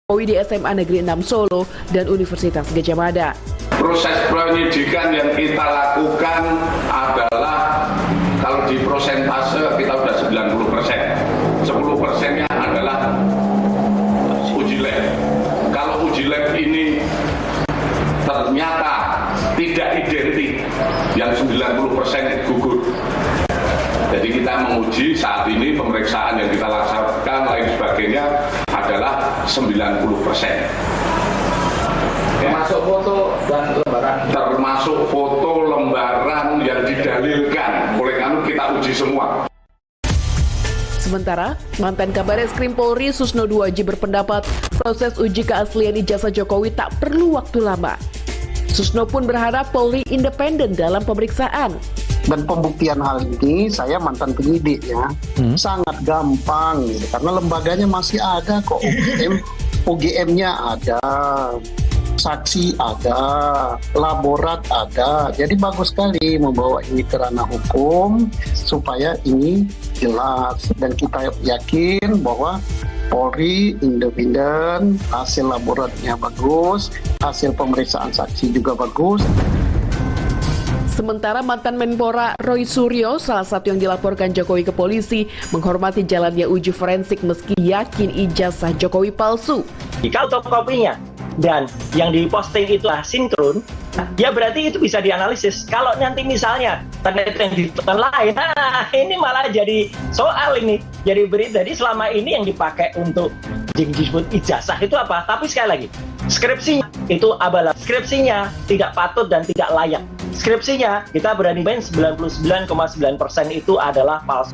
Jokowi di SMA Negeri 6 Solo dan Universitas Gadjah Mada. Proses penyidikan yang kita lakukan adalah kalau di prosentase kita sudah 90%. 10%-nya adalah uji lab. Kalau uji lab ini ternyata tidak identik, yang 90% gugur. Jadi kita menguji saat ini pemeriksaan yang kita laksanakan lain sebagainya adalah 90%. Termasuk foto dan lembaran. Termasuk foto lembaran yang didalilkan. Oleh karena kita uji semua. Sementara, mantan Kabareskrim Polri Susno Duaji berpendapat proses uji keaslian ijazah Jokowi tak perlu waktu lama. Susno pun berharap Polri independen dalam pemeriksaan. Dan pembuktian hal ini, saya mantan penyidik ya, sangat gampang gitu, karena lembaganya masih ada kok, UGM-nya ada, saksi ada, laborat ada, jadi bagus sekali membawa ini ke ranah hukum supaya ini jelas dan kita yakin bahwa Polri independen, hasil laboratnya bagus, hasil pemeriksaan saksi juga bagus. Sementara mantan Menpora Roy Suryo, salah satu yang dilaporkan Jokowi ke polisi, menghormati jalannya uji forensik meski yakin ijazah Jokowi palsu. Kalau fotokopinya dan yang diposting itu sinkron, ya berarti itu bisa dianalisis. Kalau nanti misalnya ternyata yang ditentukan lain, ini malah jadi soal ini, jadi berita. Jadi selama ini yang dipakai untuk disebut ijazah itu apa? Tapi sekali lagi, skripsinya itu abal. Skripsinya tidak patut dan tidak layak. Skripsinya kita berani main 99,9% itu adalah palsu.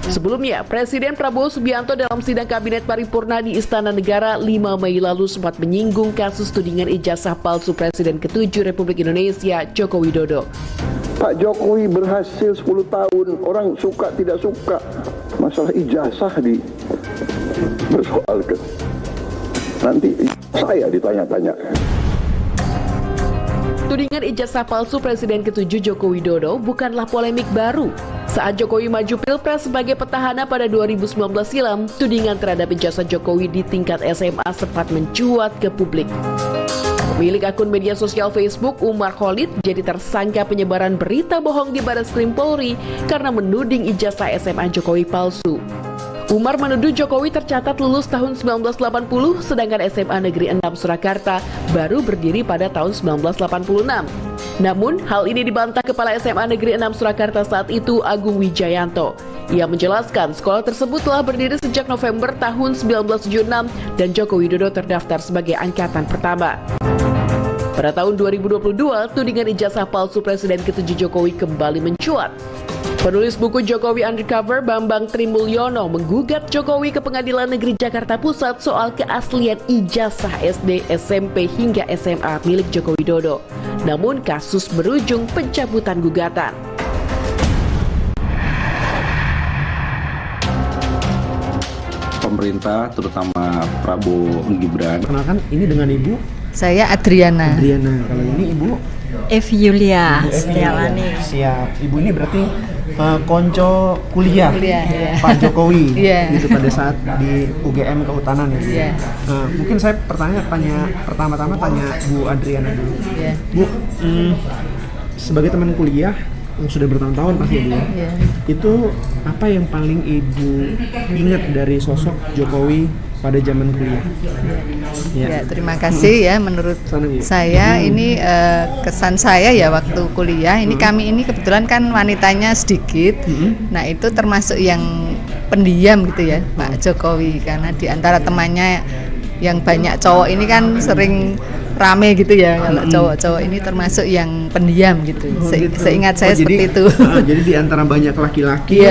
Sebelumnya, Presiden Prabowo Subianto dalam sidang Kabinet Paripurna di Istana Negara 5 Mei lalu sempat menyinggung kasus tudingan ijazah palsu Presiden ke-7 Republik Indonesia, Joko Widodo. Pak Jokowi berhasil 10 tahun, orang suka tidak suka, masalah ijazah dipersoalkan. Nanti saya ditanya-tanya. Tudingan ijazah palsu Presiden ke-7 Joko Widodo bukanlah polemik baru. Saat Jokowi maju Pilpres sebagai petahana pada 2019 silam, tudingan terhadap ijazah Jokowi di tingkat SMA sempat mencuat ke publik. Pemilik akun media sosial Facebook Umar Khalid jadi tersangka penyebaran berita bohong di Bareskrim Polri karena menuding ijazah SMA Jokowi palsu. Umar menuduh Jokowi tercatat lulus tahun 1980, sedangkan SMA Negeri 6 Surakarta baru berdiri pada tahun 1986. Namun, hal ini dibantah Kepala SMA Negeri 6 Surakarta saat itu, Agung Wijayanto. Ia menjelaskan sekolah tersebut telah berdiri sejak November tahun 1976 dan Joko Widodo terdaftar sebagai angkatan pertama. Pada tahun 2022, tudingan ijazah palsu Presiden ke-7 Jokowi kembali mencuat. Penulis buku Jokowi Undercover Bambang Trimulyono menggugat Jokowi ke Pengadilan Negeri Jakarta Pusat soal keaslian ijazah SD, SMP hingga SMA milik Joko Widodo. Namun kasus berujung pencabutan gugatan. Pemerintah terutama Prabowo Gibran. Kenalkan, ini dengan Ibu? Saya Adriana. Kalau ini Ibu? Evi Yulia Setiawani. Siap. Ibu ini berarti konco kuliah ya. Pak Jokowi gitu pada saat di UGM Kehutanan ya. Mungkin saya pertama-tama tanya Bu Adriana dulu. Bu, sebagai teman kuliah yang sudah bertahun-tahun pasti Bu, itu apa yang paling Ibu ingat dari sosok Jokowi pada zaman kuliah? Ya, terima kasih ya. Menurut saya ini kesan saya ya waktu kuliah ini kami ini kebetulan kan wanitanya sedikit. Nah itu termasuk yang pendiam gitu ya Pak Jokowi, karena di antara temannya yang banyak cowok ini kan sering rame gitu ya. Kalau cowok-cowok ini termasuk yang pendiam gitu. Seingat saya seperti itu. Jadi di antara banyak laki-laki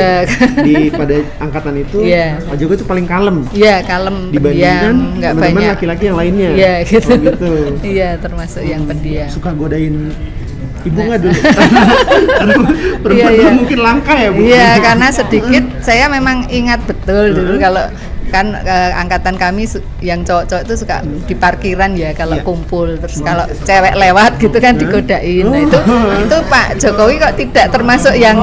di pada angkatan itu, Pak Jokowi itu paling kalem. Iya, kalem, dibandingkan nggak teman-teman banyak laki-laki yang lainnya. Iya, gitu. Gitu. Iya, termasuk yang pendiam. Suka godain Ibu nggak dulu? Perempuan mungkin langka ya Bu? Iya, karena sedikit saya memang ingat betul dulu kalau kan angkatan kami yang cowok-cowok itu suka di parkiran ya kalau kumpul, terus kalau cewek lewat gitu kan digodain. Nah, itu Pak Jokowi kok tidak termasuk yang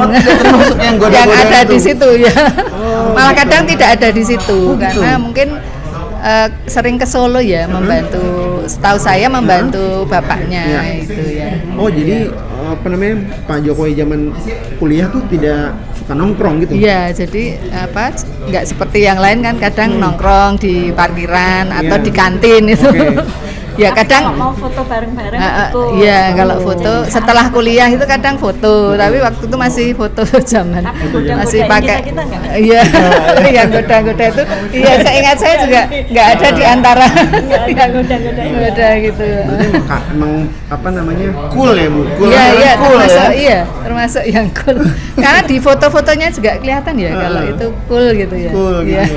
yang ada di situ ya. Malah kadang tidak ada di situ karena mungkin sering ke Solo ya membantu, setahu saya membantu bapaknya itu ya. Oh jadi apa namanya, Pak Jokowi zaman kuliah tuh tidak suka nongkrong gitu? Iya, jadi apa, nggak seperti yang lain kan kadang nongkrong di parkiran atau di kantin itu. Ya kadang mau foto bareng-bareng iya kalau foto setelah kuliah itu kadang foto, tapi waktu itu masih foto zaman masih pakai iya yang goda-goda itu iya saya ingat saya juga nggak ada di antara yang goda-goda gitu. Emang apa namanya cool ya Bu? Cool iya cool termasuk termasuk yang cool karena di foto-fotonya juga kelihatan ya kalau itu cool gitu ya. Cool gitu.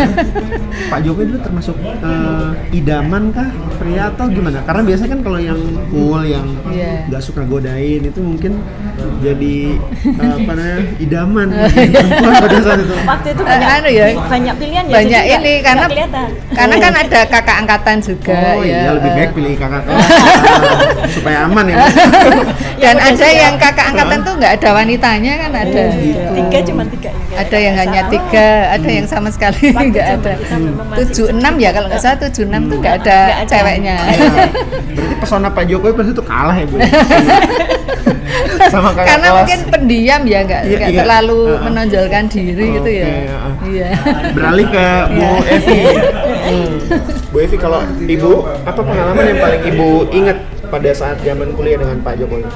Pak Jokowi itu termasuk idaman kah pria atau gimana? Karena biasanya kan kalau yang cool, yang nggak suka godain itu mungkin jadi apa namanya idaman perempuan pada saat itu. Waktu itu banyak pilihan ya. Banyak ini karena kan ada kakak angkatan juga. Oh iya lebih baik pilih kakak supaya aman ya. Dan ada yang kakak angkatan tuh nggak ada wanitanya kan ada. Cuma tiga. Ada yang hanya 3, ada yang sama sekali nggak ada. 76 ya kalau nggak salah 76 tuh nggak ada ceweknya. Berarti pesona Pak Jokowi pas itu kalah ya Bu? Sama kakak karena kelas. Mungkin pendiam ya nggak terlalu menonjolkan diri gitu ya. Iya. Beralih ke Bu Evi. Bu Evi, kalau Ibu apa pengalaman yang paling Ibu ingat pada saat zaman kuliah dengan Pak Jokowi?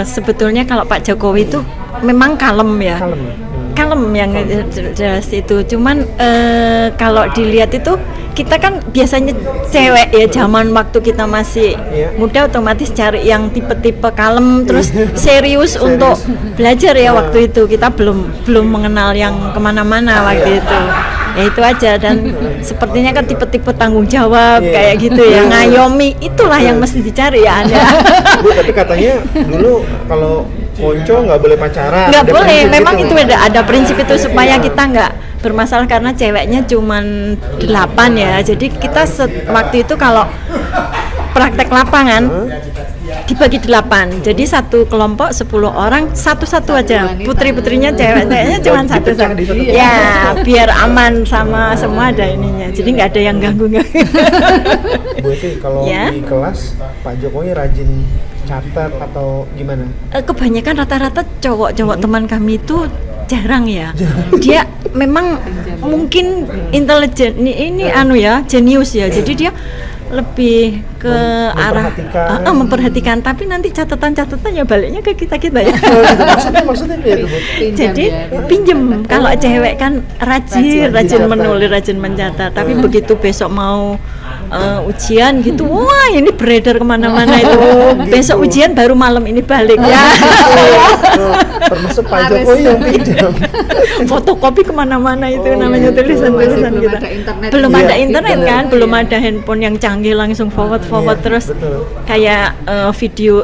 Sebetulnya kalau Pak Jokowi itu memang kalem ya. Kalem yang jelas itu. Cuman kalau dilihat itu kita kan biasanya cewek ya zaman waktu kita masih muda otomatis cari yang tipe-tipe kalem terus serius untuk belajar ya waktu itu. Kita belum mengenal yang kemana-mana waktu itu. Ya itu aja dan sepertinya kan tipe-tipe tanggung jawab kayak gitu ya, ngayomi itulah yang mesti dicari ya Anda. Bu, tapi katanya dulu kalau konco nggak boleh pacaran. Nggak boleh, memang gitu. Itu ada prinsip itu supaya kita nggak bermasalah karena ceweknya cuman 8 ya. Jadi kita waktu itu kalau praktek lapangan dibagi 8. Jadi satu kelompok 10 orang, satu-satu aja. Putri-putrinya ceweknya cuma satu-satu. Ya, biar aman sama semua ada ininya. Jadi nggak ada yang ganggu-ganggu. Bu Evi, kalau di kelas Pak Jokowi rajin catat atau gimana? Kebanyakan rata-rata cowok-cowok teman kami itu jarang ya. Dia memang mungkin intelijen ini jenius ya. Jadi dia lebih ke arah memperhatikan, tapi nanti catatan-catatannya baliknya ke kita ya. Maksudnya ya, jadi pinjem. Kalau cewek kan rajin menulis, rajin mencatat, tapi begitu besok mau ujian gitu, wah ini beredar kemana-mana itu. Besok ujian baru malam ini balik ya. Termasuk Pak Jokowi yang pinjam. Fotokopi kemana-mana itu namanya tulisan-tulisan kita. Belum ada internet kan, belum ada handphone yang canggih langsung forward terus kayak video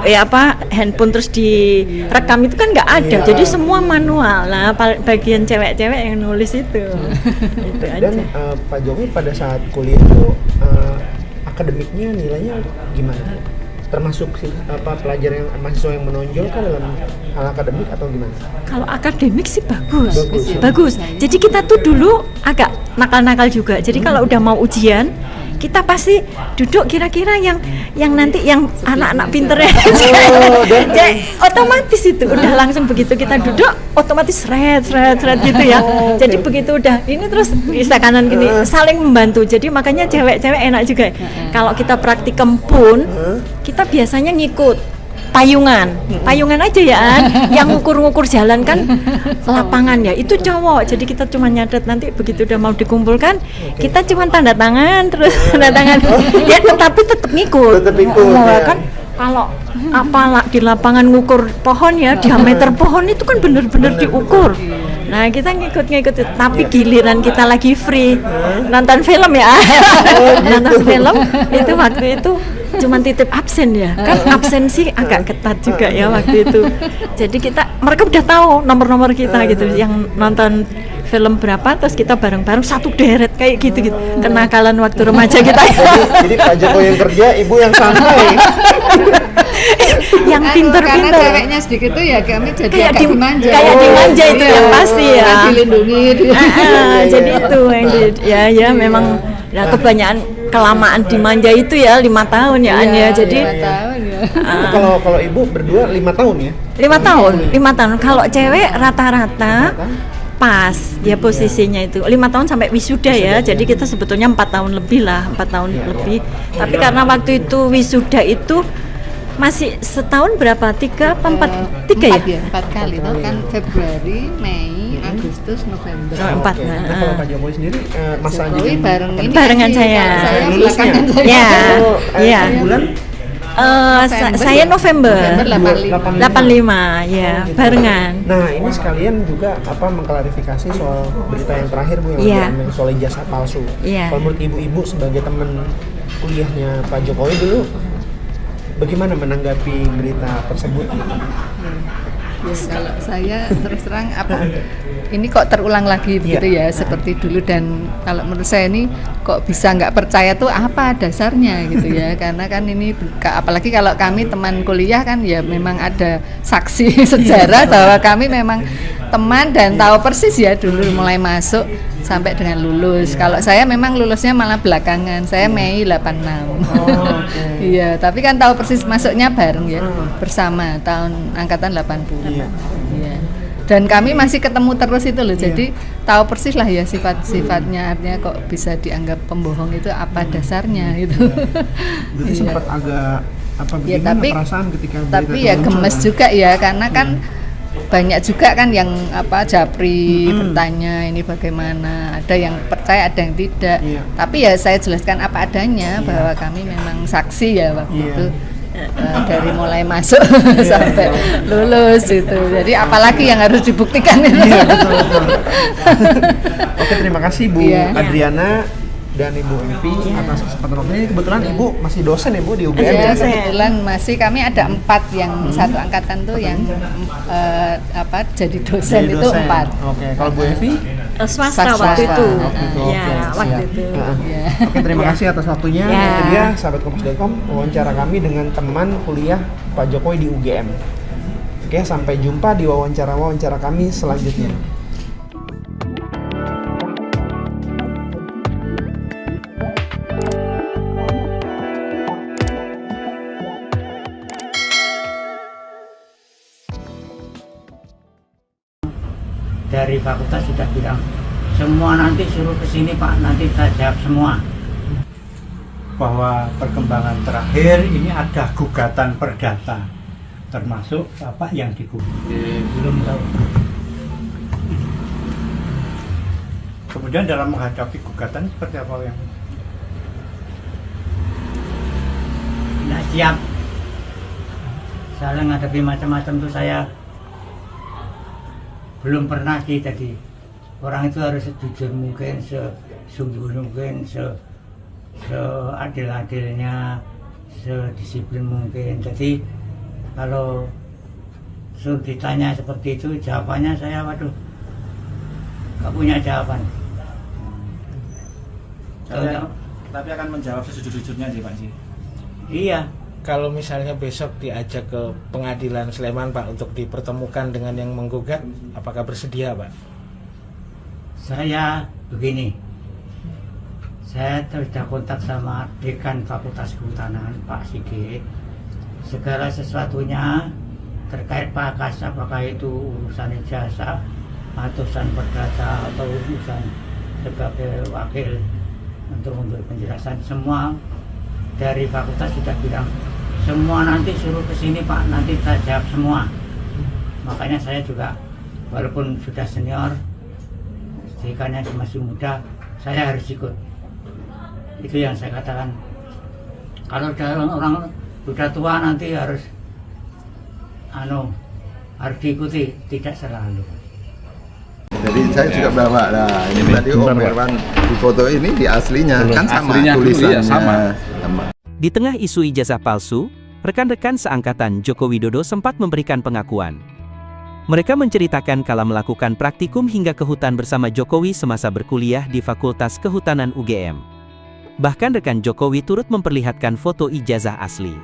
handphone terus direkam itu kan nggak ada. Jadi semua manual. Nah, bagian cewek-cewek yang nulis itu. Itu aja. Dan Pak Jokowi pada saat kuliah itu akademiknya nilainya gimana? Termasuk pelajar yang mahasiswa yang menonjol kan dalam hal akademik atau gimana? Kalau akademik sih bagus. Jadi kita tuh dulu agak nakal-nakal juga. Jadi kalau udah mau ujian kita pasti duduk kira-kira yang nanti yang anak-anak pinternya jadi otomatis itu udah langsung begitu kita duduk otomatis seret gitu ya. Jadi begitu udah ini terus bisa kanan gini saling membantu. Jadi makanya cewek-cewek enak juga. Kalau kita praktikum pun kita biasanya ngikut payungan aja ya yang ngukur jalan kan lapangan ya itu cowok, jadi kita cuma nyatet, nanti begitu udah mau dikumpulkan kita cuma tanda tangan terus tanda tangan ya tetapi tetap ngikut kan. Kalau di lapangan ngukur pohon ya diameter pohon itu kan bener-bener diukur. Nah kita ngikut tapi giliran kita lagi free nonton film ya nonton film itu waktu itu cuman titip absen ya kan, absensi agak ketat juga ya waktu itu. Jadi mereka udah tahu nomor-nomor kita gitu yang nonton film berapa terus kita bareng-bareng satu deret kayak gitu-gitu. Kenakalan waktu remaja kita. Jadi Pak Jokowi yang kerja, Ibu yang santai. Yang pinter-pinter. Karena ceweknya sedikit tuh ya kami jadi kayak dimanja. Kayak dimanja itu yang pasti ya. Dilindungi. Jadi itu ya memang nah, kebanyakan kelamaan dimanja itu ya 5 tahun ya An ya. Jadi 5 tahun ya. Kalau Ibu berdua 5 tahun ya? 5 tahun. Kalau cewek rata-rata pas ya posisinya itu 5 tahun sampai wisuda ya. Jadi kita sebetulnya 4 tahun lebih lah, 4 tahun lebih. Tapi karena waktu itu wisuda itu masih setahun berapa? 3 apa 4 ya? 4 kali itu kan Februari, Mei, Agustus, November. 4. Nah, kalau Pak Jokowi sendiri masa Jokowi barengan saya. Lulusnya. Ya. Bulan saya November 85 ya, barengan. Nah, ini sekalian juga mengklarifikasi soal berita yang terakhir Bu yang soal ijazah palsu. Kalau menurut ibu-ibu sebagai teman kuliahnya Pak Jokowi dulu, bagaimana menanggapi berita tersebut gitu? Ya, kalau saya terus terang ini kok terulang lagi begitu ya seperti dulu, dan kalau menurut saya ini kok bisa nggak percaya tuh apa dasarnya gitu ya, karena kan ini apalagi kalau kami teman kuliah kan ya memang ada saksi sejarah bahwa kami memang teman dan tahu persis ya dulu mulai masuk sampai dengan lulus. Kalau saya memang lulusnya malah belakangan, saya Mei 86. Iya, tapi kan tahu persis masuknya bareng ya, bersama tahun angkatan 80. Iya. Dan kami masih ketemu terus itu loh. Jadi tahu persis lah ya sifat-sifatnya, artinya kok bisa dianggap pembohong itu apa dasarnya itu. Berarti sempat agak gimana perasaan ketika tapi ya gemes juga ya, karena kan banyak juga kan yang japri bertanya ini bagaimana, ada yang percaya ada yang tidak. Tapi ya saya jelaskan apa adanya bahwa kami memang saksi ya waktu itu dari mulai masuk sampai lulus itu. Jadi apalagi yang harus dibuktikan itu. Betul. Oke, terima kasih Bu Adriana dan Ibu Evi atas kesempatan waktu ini. Kebetulan Ibu masih dosen ya Bu di UGM ya? Kebetulan masih, kami ada 4 yang satu angkatan tuh yang jadi dosen itu 4. Oke, kalau Bu Evi? Swasta waktu itu. Waktu itu. Oke, terima kasih atas waktunya. Itu dia sahabat Kompas.com, wawancara kami dengan teman kuliah Pak Jokowi di UGM. Oke, sampai jumpa di wawancara kami selanjutnya. Dari fakultas sudah bilang semua nanti suruh ke sini Pak, nanti kita jawab semua. Bahwa perkembangan terakhir ini ada gugatan perdata, termasuk Bapak yang digugat. Belum tahu. Kemudian dalam menghadapi gugatan seperti apa yang tidak siap, saling menghadapi macam-macam tuh saya belum pernah sih. Tadi orang itu harus jujur mungkin, sesungguh mungkin, seadil-adilnya, sedisiplin mungkin. Jadi kalau suruh ditanya seperti itu, jawabannya saya waduh nggak punya jawaban. Tapi akan menjawab sejujur-jujurnya sih Pak Ji. Iya. Kalau misalnya besok diajak ke pengadilan Sleman Pak untuk dipertemukan dengan yang menggugat, apakah bersedia Pak? Saya begini, saya sudah kontak sama Dekan Fakultas Kehutanan Pak Sigit. Segala sesuatunya terkait Pakas, apakah itu urusan ijazah, urusan perdata atau urusan sebagai wakil untuk memberi penjelasan, semua dari fakultas sudah bilang semua nanti suruh ke sini Pak, nanti kita jawab semua. Makanya saya juga walaupun sudah senior, dekannya masih muda, saya harus ikut. Itu yang saya katakan. Kalau orang sudah tua nanti harus diikuti, tidak selalu. Jadi saya juga bawa, nah ini tadi Om Herwan di foto ini di aslinya kan sama tulisannya. Sama. Di tengah isu ijazah palsu, rekan-rekan seangkatan Joko Widodo sempat memberikan pengakuan. Mereka menceritakan kala melakukan praktikum hingga ke hutan bersama Jokowi semasa berkuliah di Fakultas Kehutanan UGM. Bahkan rekan Jokowi turut memperlihatkan foto ijazah asli.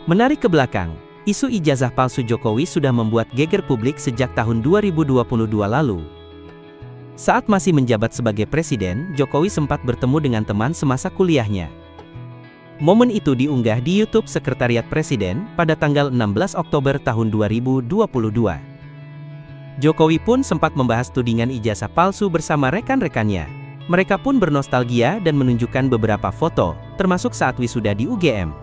Menarik ke belakang, isu ijazah palsu Jokowi sudah membuat geger publik sejak tahun 2022 lalu. Saat masih menjabat sebagai presiden, Jokowi sempat bertemu dengan teman semasa kuliahnya. Momen itu diunggah di YouTube Sekretariat Presiden pada tanggal 16 Oktober tahun 2022. Jokowi pun sempat membahas tudingan ijazah palsu bersama rekan-rekannya. Mereka pun bernostalgia dan menunjukkan beberapa foto, termasuk saat wisuda di UGM.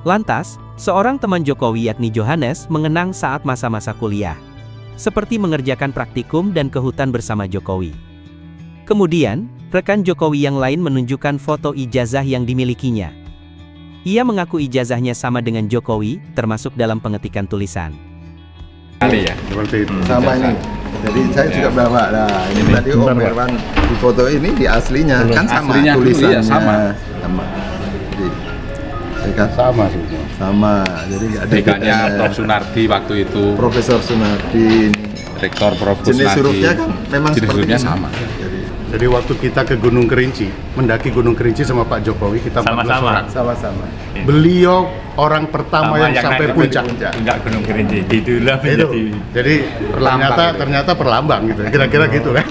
Lantas, seorang teman Jokowi yakni Johannes mengenang saat masa-masa kuliah, seperti mengerjakan praktikum dan ke hutan bersama Jokowi. Kemudian, rekan Jokowi yang lain menunjukkan foto ijazah yang dimilikinya. Ia mengaku ijazahnya sama dengan Jokowi, termasuk dalam pengetikan tulisan. Ya, sama ini. Jadi saya juga bawa. Nah, ini tadi Om Herman di foto ini di aslinya kan sama aslinya tulisannya. Iya, sama. Jadi, kan sama semua. Sama. Jadi ada dekanya Prof Sunardi waktu itu. Profesor Sunardi ini. Rektor Prof Jenis Sunardi. hurufnya kan memang jenis seperti hurufnya ini. sama. Jadi waktu kita ke Gunung Kerinci, mendaki Gunung Kerinci sama Pak Jokowi, kita 14 orang. Sama-sama. Beliau orang pertama yang sampai puncak. Enggak Gunung Kerinci, itulah menjadi. Jadi ternyata perlambang gitu. Kira-kira gitu kan.